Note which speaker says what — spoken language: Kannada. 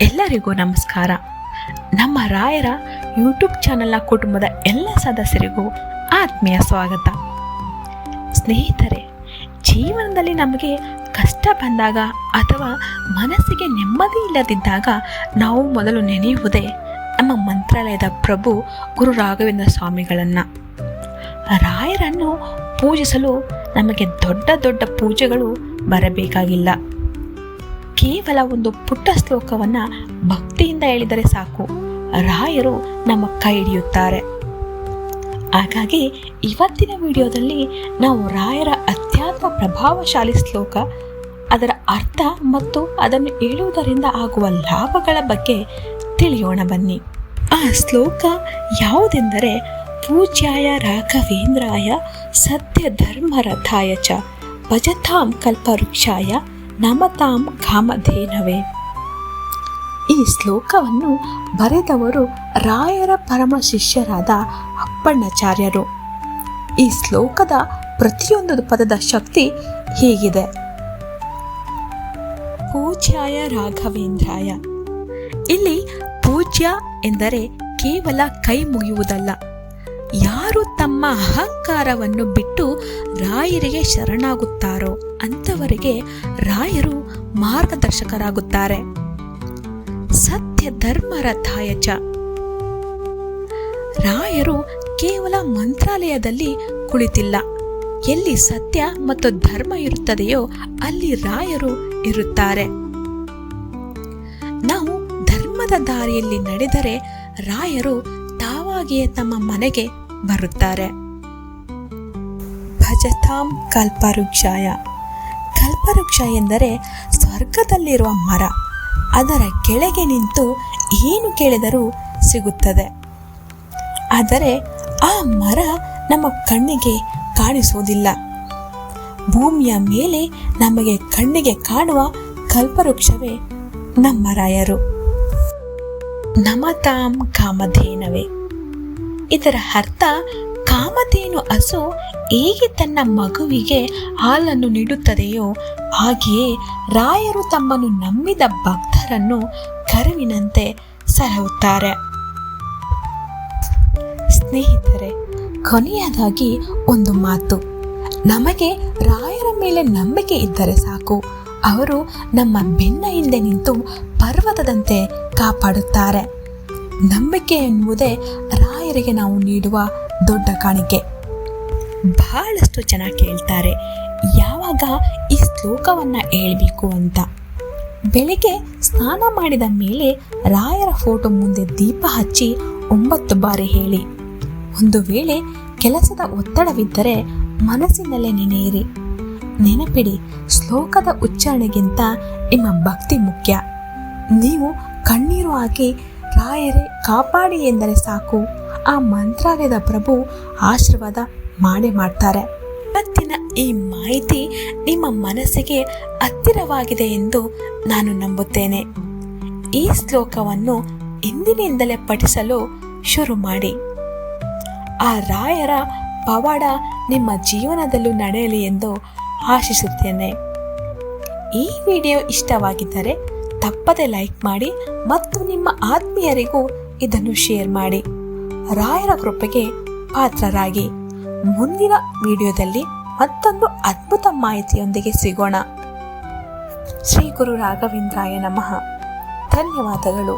Speaker 1: ಎಲ್ಲರಿಗೂ ನಮಸ್ಕಾರ. ನಮ್ಮ ರಾಯರ ಯೂಟ್ಯೂಬ್ ಚಾನೆಲ್ನ ಕುಟುಂಬದ ಎಲ್ಲ ಸದಸ್ಯರಿಗೂ ಆತ್ಮೀಯ ಸ್ವಾಗತ. ಸ್ನೇಹಿತರೆ, ಜೀವನದಲ್ಲಿ ನಮಗೆ ಕಷ್ಟ ಬಂದಾಗ ಅಥವಾ ಮನಸ್ಸಿಗೆ ನೆಮ್ಮದಿ ಇಲ್ಲದಿದ್ದಾಗ ನಾವು ಮೊದಲು ನೆನೆಯುವುದೇ ನಮ್ಮ ಮಂತ್ರಾಲಯದ ಪ್ರಭು ಗುರು ರಾಘವೇಂದ್ರ ಸ್ವಾಮಿಗಳನ್ನು. ರಾಯರನ್ನು ಪೂಜಿಸಲು ನಮಗೆ ದೊಡ್ಡ ದೊಡ್ಡ ಪೂಜೆಗಳು ಬರಬೇಕಾಗಿಲ್ಲ. ಕೇವಲ ಒಂದು ಪುಟ್ಟ ಶ್ಲೋಕವನ್ನು ಭಕ್ತಿಯಿಂದ ಹೇಳಿದರೆ ಸಾಕು, ರಾಯರು ನಮ್ಮ ಕೈ ಹಿಡಿಯುತ್ತಾರೆ. ಹಾಗಾಗಿ ಇವತ್ತಿನ ವಿಡಿಯೋದಲ್ಲಿ ನಾವು ರಾಯರ ಅತ್ಯಂತ ಪ್ರಭಾವಶಾಲಿ ಶ್ಲೋಕ, ಅದರ ಅರ್ಥ ಮತ್ತು ಅದನ್ನು ಹೇಳುವುದರಿಂದ ಆಗುವ ಲಾಭಗಳ ಬಗ್ಗೆ ತಿಳಿಯೋಣ ಬನ್ನಿ. ಆ ಶ್ಲೋಕ ಯಾವುದೆಂದರೆ, ಪೂಜ್ಯಾಯ ರಾಘವೇಂದ್ರಾಯ ಸತ್ಯ ಧರ್ಮ ರಥಾಯ ಚ ಭಜತಾಂ ಕಲ್ಪವೃಕ್ಷಾಯ ನಮತಾಂ ಕಾಮಧೇನವೇ. ಈ ಶ್ಲೋಕವನ್ನು ಬರೆದವರು ರಾಯರ ಪರಮ ಶಿಷ್ಯರಾದ ಅಪ್ಪಣ್ಣಾಚಾರ್ಯರು. ಈ ಶ್ಲೋಕದ ಪ್ರತಿಯೊಂದು ಪದದ ಶಕ್ತಿ ಹೀಗಿದೆ: ಪೂಜ್ಯಾಯ ರಾಘವೇಂದ್ರಾಯ. ಇಲ್ಲಿ ಪೂಜ್ಯ ಎಂದರೆ ಕೇವಲ ಕೈ ಮುಗಿಯುವುದಲ್ಲ. ಯಾರು ತಮ್ಮ ಅಹಂಕಾರವನ್ನು ಬಿಟ್ಟು ರಾಯರಿಗೆ ಶರಣಾಗುತ್ತಾರೋ ಅಂಥವರಿಗೆ ರಾಯರು ಮಾರ್ಗದರ್ಶಕರಾಗುತ್ತಾರೆ. ಸತ್ಯ ಧರ್ಮ ರಥಾಯ ಚ. ರಾಯರು ಕೇವಲ ಮಂತ್ರಾಲಯದಲ್ಲಿ ಕುಳಿತಿಲ್ಲ. ಎಲ್ಲಿ ಸತ್ಯ ಮತ್ತು ಧರ್ಮ ಇರುತ್ತದೆಯೋ ಅಲ್ಲಿ ರಾಯರು ಇರುತ್ತಾರೆ. ನಾವು ಧರ್ಮದ ದಾರಿಯಲ್ಲಿ ನಡೆದರೆ ರಾಯರು ತಾವಾಗಿಯೇ ತಮ್ಮ ಮನೆಗೆ ಬರುತ್ತಾರೆ. ಭಜತಾಂ ಕಲ್ಪವೃಕ್ಷಾಯ. ಕಲ್ಪವೃಕ್ಷ ಎಂದರೆ ಸ್ವರ್ಗದಲ್ಲಿರುವ ಮರ. ಅದರ ಕೆಳಗೆ ನಿಂತು ಏನು ಕೇಳಿದರೂ ಸಿಗುತ್ತದೆ. ಆದರೆ ಆ ಮರ ನಮ್ಮ ಕಣ್ಣಿಗೆ ಕಾಣಿಸುವುದಿಲ್ಲ. ಭೂಮಿಯ ಮೇಲೆ ನಮಗೆ ಕಣ್ಣಿಗೆ ಕಾಣುವ ಕಲ್ಪವೃಕ್ಷವೇ ನಮ್ಮ ರಾಯರು. ನಮತಾಂ ಕಾಮಧೇನವೇ. ಇದರ ಅರ್ಥ, ಕಾಮಧೇನು ಹಸು ಹೇಗೆ ತನ್ನ ಮಗುವಿಗೆ ಹಾಲನ್ನು ನೀಡುತ್ತದೆಯೋ ಹಾಗೆಯೇ ರಾಯರು ತಮ್ಮನ್ನು ನಂಬಿದ ಭಕ್ತರನ್ನು ಕರುವಿನಂತೆ ಸಲಹುತ್ತಾರೆ. ಸ್ನೇಹಿತರೆ, ಕೊನೆಯದಾಗಿ ಒಂದು ಮಾತು: ನಮಗೆ ರಾಯರ ಮೇಲೆ ನಂಬಿಕೆ ಇದ್ದರೆ ಸಾಕು, ಅವರು ನಮ್ಮ ಬೆನ್ನ ಹಿಂದೆ ನಿಂತು ಪರ್ವತದಂತೆ ಕಾಪಾಡುತ್ತಾರೆ. ನಂಬಿಕೆ ಎನ್ನುವುದೇ ರಾಯರಿಗೆ ನಾವು ನೀಡುವ ದೊಡ್ಡ ಕಾಣಿಕೆ. ಬಹಳಷ್ಟು ಜನ ಕೇಳ್ತಾರೆ, ಯಾವಾಗ ಈ ಶ್ಲೋಕವನ್ನು ಹೇಳಬೇಕು ಅಂತ. ಬೆಳಿಗ್ಗೆ ಸ್ನಾನ ಮಾಡಿದ ಮೇಲೆ ರಾಯರ ಫೋಟೋ ಮುಂದೆ ದೀಪ ಹಚ್ಚಿ 9 ಬಾರಿ ಹೇಳಿ. ಒಂದು ವೇಳೆ ಕೆಲಸದ ಒತ್ತಡವಿದ್ದರೆ ಮನಸ್ಸಿನಲ್ಲೇ ನೆನೆಯಿರಿ. ನೆನಪಿಡಿ, ಶ್ಲೋಕದ ಉಚ್ಚಾರಣೆಗಿಂತ ನಿಮ್ಮ ಭಕ್ತಿ ಮುಖ್ಯ. ನೀವು ಕಣ್ಣೀರು ಹಾಕಿ ರಾಯರೇ ಕಾಪಾಡಿ ಎಂದರೆ ಸಾಕು, ಆ ಮಂತ್ರಾಲಯದ ಪ್ರಭು ಆಶೀರ್ವಾದ ಮಾಡೇ ಮಾಡ್ತಾರೆ. ಇವತ್ತಿನ ಈ ಮಾಹಿತಿ ನಿಮ್ಮ ಮನಸ್ಸಿಗೆ ಹತ್ತಿರವಾಗಿದೆ ಎಂದು ನಾನು ನಂಬುತ್ತೇನೆ. ಈ ಶ್ಲೋಕವನ್ನು ಇಂದಿನಿಂದಲೇ ಪಠಿಸಲು ಶುರು ಮಾಡಿ. ಆ ರಾಯರ ಪವಾಡ ನಿಮ್ಮ ಜೀವನದಲ್ಲೂ ನಡೆಯಲಿ ಎಂದು ಆಶಿಸುತ್ತೇನೆ. ಈ ವಿಡಿಯೋ ಇಷ್ಟವಾಗಿದ್ದರೆ ತಪ್ಪದೆ ಲೈಕ್ ಮಾಡಿ ಮತ್ತು ನಿಮ್ಮ ಆತ್ಮೀಯರಿಗೂ ಇದನ್ನು ಶೇರ್ ಮಾಡಿ. ರಾಯರ ಕೃಪೆಗೆ ಪಾತ್ರರಾಗಿ. ಮುಂದಿನ ವಿಡಿಯೋದಲ್ಲಿ ಮತ್ತೊಂದು ಅದ್ಭುತ ಮಾಹಿತಿಯೊಂದಿಗೆ ಸಿಗೋಣ. ಶ್ರೀ ಗುರು ರಾಘವೇಂದ್ರಾಯ ನಮಃ. ಧನ್ಯವಾದಗಳು.